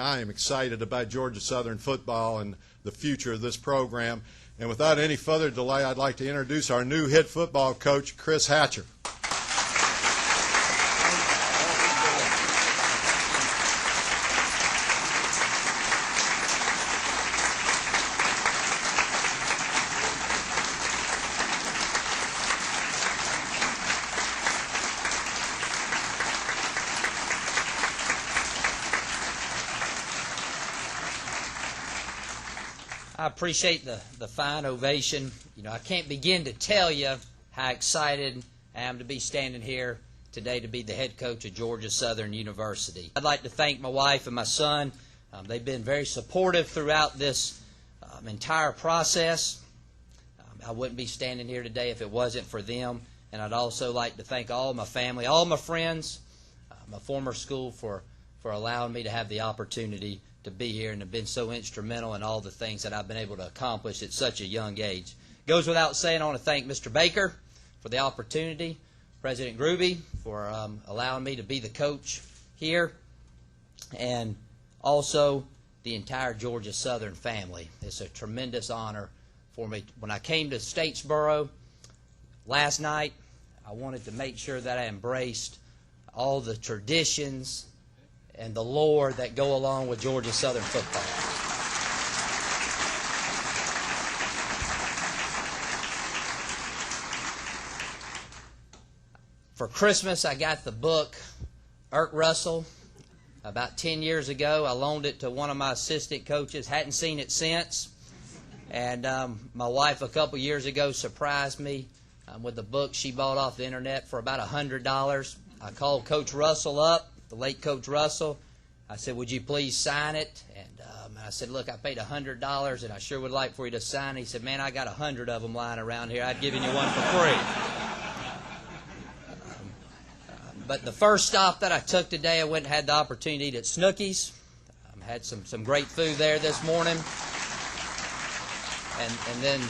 I am excited about Georgia Southern football and the future of this program. And without any further delay, I'd like to introduce our new head football coach, Chris Hatcher. I appreciate the fine ovation. You know, I can't begin to tell you how excited I am to be standing here today to be the head coach of Georgia Southern University. I'd like to thank my wife and my son. They've been very supportive throughout this entire process. I wouldn't be standing here today if it wasn't for them. And I'd also like to thank all my family, all my friends, my former school for allowing me to have the opportunity to be here and have been so instrumental in all the things that I've been able to accomplish at such a young age. Goes without saying, I want to thank Mr. Baker for the opportunity, President Gruby for allowing me to be the coach here, and also the entire Georgia Southern family. It's a tremendous honor for me. When I came to Statesboro last night, I wanted to make sure that I embraced all the traditions and the lore that go along with Georgia Southern football. For Christmas, I got the book, Erk Russell, about 10 years ago. I loaned it to one of my assistant coaches, hadn't seen it since. And my wife a couple years ago surprised me with the book she bought off the internet for about $100. I called Coach Russell up, the late Coach Russell. I said, would you please sign it? And I said, look, I paid $100, and I sure would like for you to sign it. He said, man, I got 100 of them lying around here. I'd given you one for free. But the first stop that I took today, I went and had the opportunity to eat at Snooki's. Had some great food there this morning. And then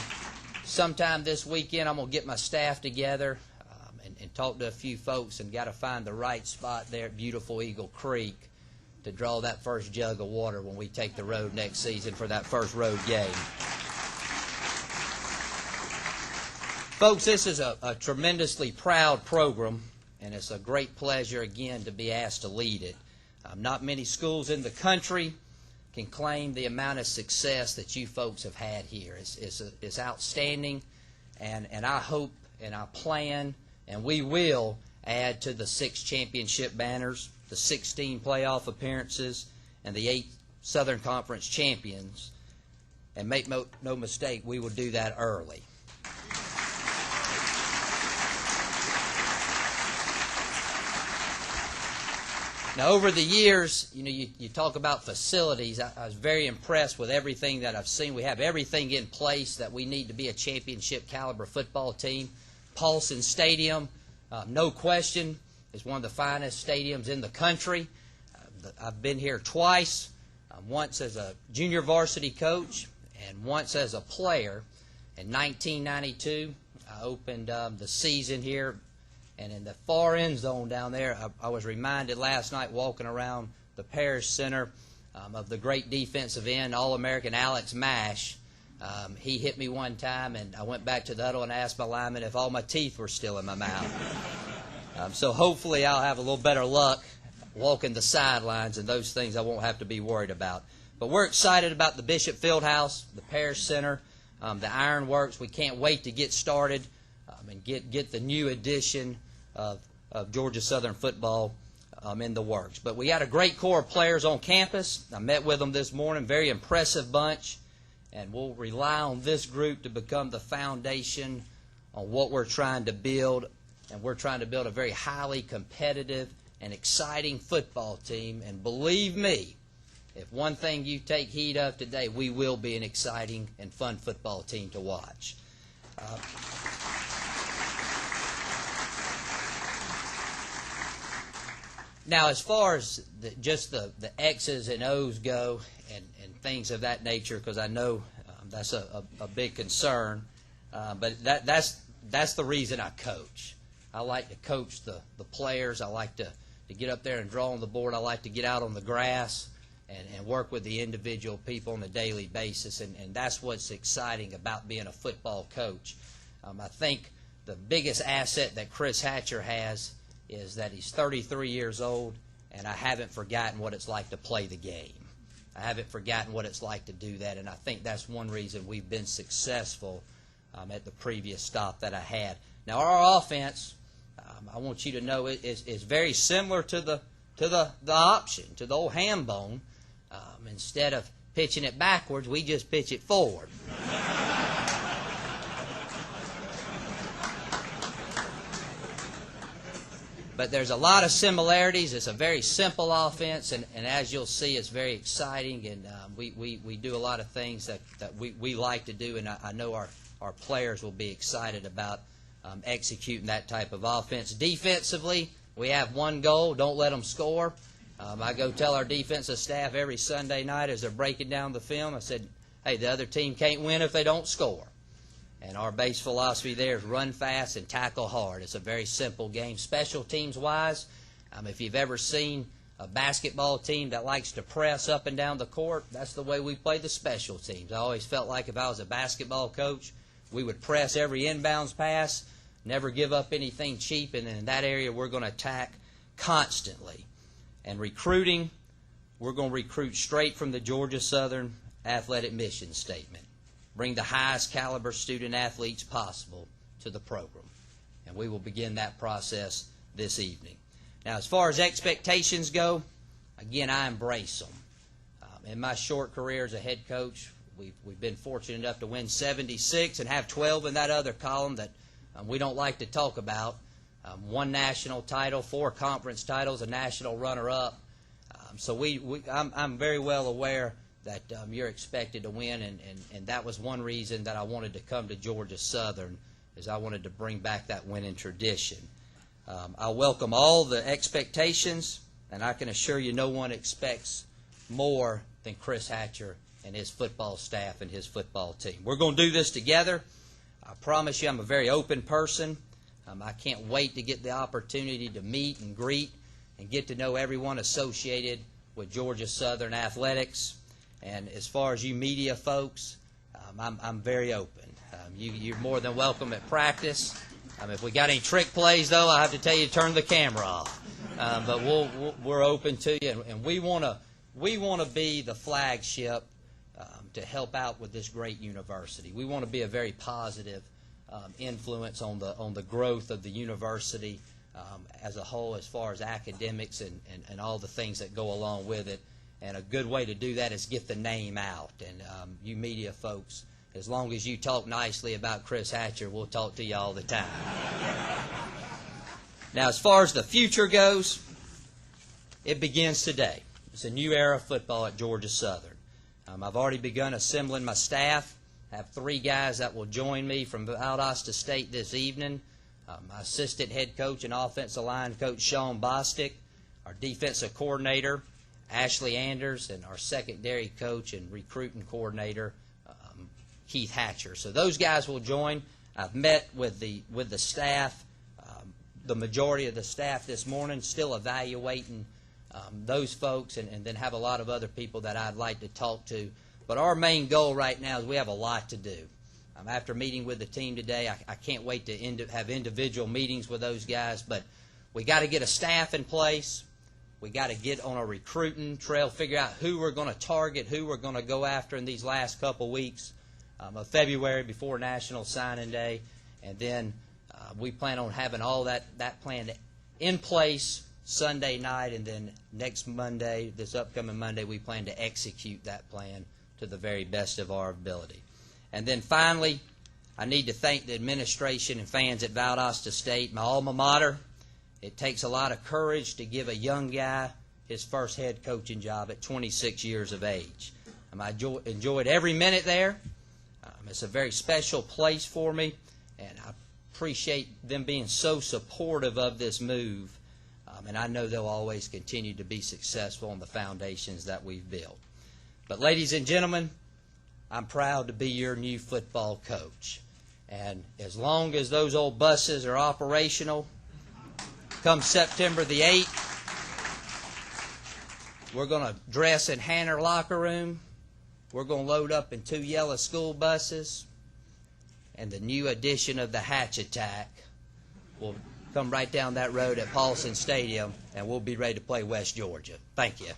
sometime this weekend, I'm going to get my staff together and talk to a few folks and got to find the right spot there at Beautiful Eagle Creek to draw that first jug of water when we take the road next season for that first road game. Folks, this is a tremendously proud program, and it's a great pleasure again to be asked to lead it. Not many schools in the country can claim the amount of success that you folks have had here. It's outstanding, and I hope and I plan and we will add to the 6 championship banners, the 16 playoff appearances, and the 8 Southern Conference champions. And make no mistake, we will do that early. Now, over the years, you know, you talk about facilities. I was very impressed with everything that I've seen. We have everything in place that we need to be a championship caliber football team. Paulson Stadium, no question, is one of the finest stadiums in the country. I've been here twice, once as a junior varsity coach and once as a player. In 1992, I opened the season here, and in the far end zone down there, I was reminded last night walking around the Parish Center of the great defensive end, All-American Alex Mash. He hit me one time, and I went back to the huddle and asked my lineman if all my teeth were still in my mouth. So hopefully I'll have a little better luck walking the sidelines, and those things I won't have to be worried about. But we're excited about the Bishop Fieldhouse, the Parish Center, the Ironworks. We can't wait to get started and get the new edition of Georgia Southern football in the works. But we got a great core of players on campus. I met with them this morning, very impressive bunch. And we'll rely on this group to become the foundation on what we're trying to build. And we're trying to build a very highly competitive and exciting football team. And believe me, if one thing you take heed of today, we will be an exciting and fun football team to watch. Now, as far as just the X's and O's go and things of that nature, because I know that's a big concern, but that's the reason I coach. I like to coach the players. I like to get up there and draw on the board. I like to get out on the grass and work with the individual people on a daily basis, and that's what's exciting about being a football coach. I think the biggest asset that Chris Hatcher has is that he's 33 years old, and I haven't forgotten what it's like to play the game. I haven't forgotten what it's like to do that, and I think that's one reason we've been successful at the previous stop that I had. Now, our offense, I want you to know, is very similar to the option, to the old ham bone. Instead of pitching it backwards, we just pitch it forward. But there's a lot of similarities. It's a very simple offense, and as you'll see, it's very exciting, and we do a lot of things that we like to do, and I know our players will be excited about executing that type of offense. Defensively, we have one goal: don't let them score. I go tell our defensive staff every Sunday night as they're breaking down the film, I said, hey, the other team can't win if they don't score. And our base philosophy there is run fast and tackle hard. It's a very simple game. Special teams-wise, if you've ever seen a basketball team that likes to press up and down the court, that's the way we play the special teams. I always felt like if I was a basketball coach, we would press every inbounds pass, never give up anything cheap, and in that area we're going to attack constantly. And recruiting, we're going to recruit straight from the Georgia Southern Athletic Mission Statement. Bring the highest caliber student athletes possible to the program. And we will begin that process this evening. Now, as far as expectations go, again, I embrace them. In my short career as a head coach, we've been fortunate enough to win 76 and have 12 in that other column that we don't like to talk about. One national title, 4 conference titles, a national runner-up. So I'm very well aware that you're expected to win, and that was one reason that I wanted to come to Georgia Southern, is I wanted to bring back that winning tradition. I welcome all the expectations, and I can assure you no one expects more than Chris Hatcher and his football staff and his football team. We're going to do this together. I promise you I'm a very open person. I can't wait to get the opportunity to meet and greet and get to know everyone associated with Georgia Southern Athletics. And as far as you media folks, I'm very open. You're more than welcome at practice. If we got any trick plays, though, I have to tell you to turn the camera off. But we're open to you, and we want to be the flagship to help out with this great university. We want to be a very positive influence on the growth of the university as a whole, as far as academics and all the things that go along with it. And a good way to do that is get the name out. And you media folks, as long as you talk nicely about Chris Hatcher, we'll talk to you all the time. Now, as far as the future goes, it begins today. It's a new era of football at Georgia Southern. I've already begun assembling my staff. I have 3 guys that will join me from Valdosta State this evening. My assistant head coach and offensive line coach, Sean Bostic, our defensive coordinator, Ashley Anders, and our secondary coach and recruiting coordinator, Keith Hatcher. So those guys will join. I've met with the staff, the majority of the staff this morning, still evaluating those folks, and then have a lot of other people that I'd like to talk to. But our main goal right now is we have a lot to do. After meeting with the team today, I can't wait to have individual meetings with those guys, but we got to get a staff in place. We got to get on a recruiting trail, figure out who we're going to target, who we're going to go after in these last couple weeks of February before National Signing Day. And then we plan on having all that plan in place Sunday night, and then next Monday, this upcoming Monday, we plan to execute that plan to the very best of our ability. And then finally, I need to thank the administration and fans at Valdosta State, my alma mater. It takes a lot of courage to give a young guy his first head coaching job at 26 years of age. I enjoyed every minute there. It's a very special place for me, and I appreciate them being so supportive of this move. And I know they'll always continue to be successful on the foundations that we've built. But ladies and gentlemen, I'm proud to be your new football coach. And as long as those old buses are operational, come September the 8th, We're going to dress in Hanner locker room. We're going to load up in 2 yellow school buses. And the new edition of the Hatch Attack will come right down that road at Paulson Stadium, and we'll be ready to play West Georgia. Thank you.